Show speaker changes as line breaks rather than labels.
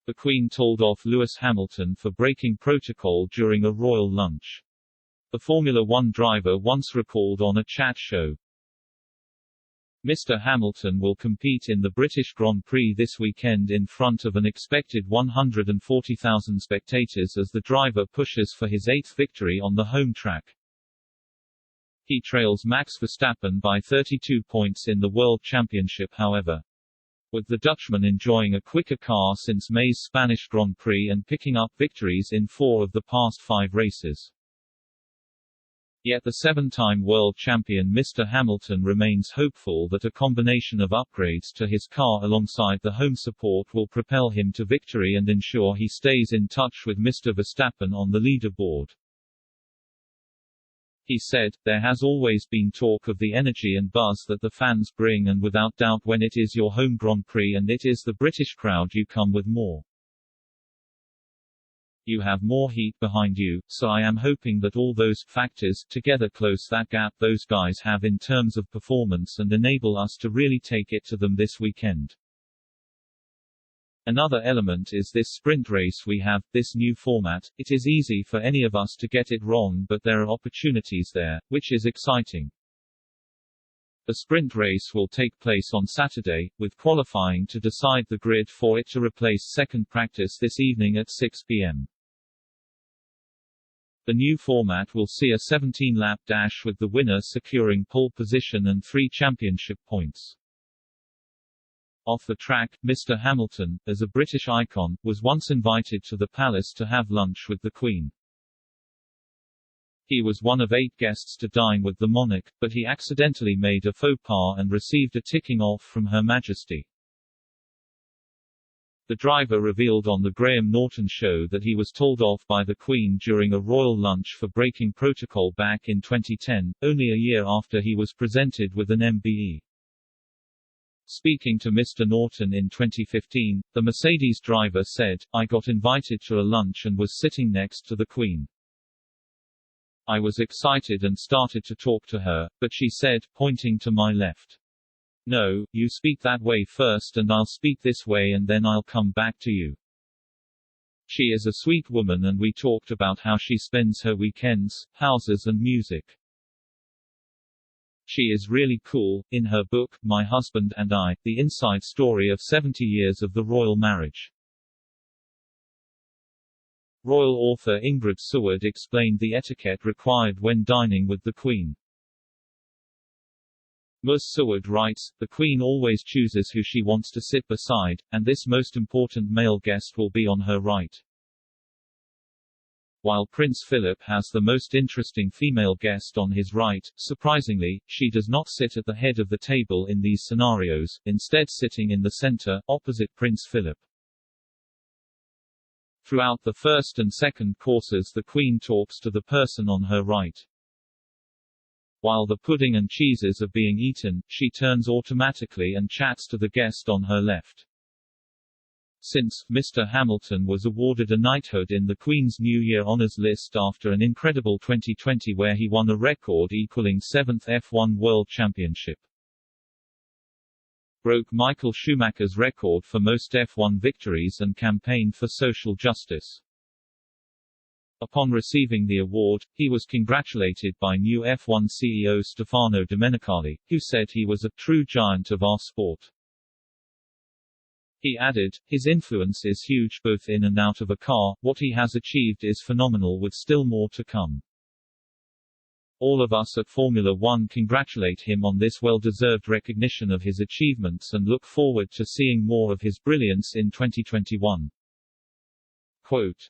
The Queen told off Lewis Hamilton for breaking protocol during a royal lunch. The Formula One driver once recalled on a chat show. Mr. Hamilton will compete in the British Grand Prix this weekend in front of an expected 140,000 spectators as the driver pushes for his 8th victory on the home track. He trails Max Verstappen by 32 points in the World Championship however, with the Dutchman enjoying a quicker car since May's Spanish Grand Prix and picking up victories in 4 of the past 5 races. Yet the 7-time world champion Mr. Hamilton remains hopeful that a combination of upgrades to his car alongside the home support will propel him to victory and ensure he stays in touch with Mr. Verstappen on the leaderboard. He said, "There has always been talk of the energy and buzz that the fans bring, and without doubt when it is your home Grand Prix and it is the British crowd you come with more. You have more heat behind you, so I am hoping that all those factors together close that gap those guys have in terms of performance and enable us to really take it to them this weekend." Another element is this sprint race we have, this new format. It is easy for any of us to get it wrong, but there are opportunities there, which is exciting. The sprint race will take place on Saturday, with qualifying to decide the grid for it to replace second practice this evening at 6 p.m. The new format will see a 17-lap dash with the winner securing pole position and 3 championship points. Off the track, Mr. Hamilton, as a British icon, was once invited to the palace to have lunch with the Queen. He was one of 8 guests to dine with the monarch, but he accidentally made a faux pas and received a ticking off from Her Majesty. The driver revealed on the Graham Norton show that he was told off by the Queen during a royal lunch for breaking protocol back in 2010, only a year after he was presented with an MBE. Speaking to Mr. Norton in 2015, the Mercedes driver said, "I got invited to a lunch and was sitting next to the Queen. I was excited and started to talk to her, but she said, pointing to my left, 'No, you speak that way first and I'll speak this way and then I'll come back to you.' She is a sweet woman and we talked about how she spends her weekends, houses and music. She is really cool." In her book, My Husband and I, The Inside Story of 70 Years of the Royal Marriage, royal author Ingrid Seward explained the etiquette required when dining with the Queen. Ms. Seward writes, "The Queen always chooses who she wants to sit beside, and this most important male guest will be on her right. While Prince Philip has the most interesting female guest on his right, surprisingly, she does not sit at the head of the table in these scenarios, instead sitting in the center, opposite Prince Philip." Throughout the first and second courses the Queen talks to the person on her right. While the pudding and cheeses are being eaten, she turns automatically and chats to the guest on her left. Since, Mr. Hamilton was awarded a knighthood in the Queen's New Year Honours List after an incredible 2020 where he won a record equaling 7th F1 World Championship. Broke Michael Schumacher's record for most F1 victories and campaigned for social justice. Upon receiving the award, he was congratulated by new F1 CEO Stefano Domenicali, who said he was a true giant of our sport. He added, "His influence is huge both in and out of a car, what he has achieved is phenomenal with still more to come. All of us at Formula One congratulate him on this well-deserved recognition of his achievements and look forward to seeing more of his brilliance in 2021." Quote,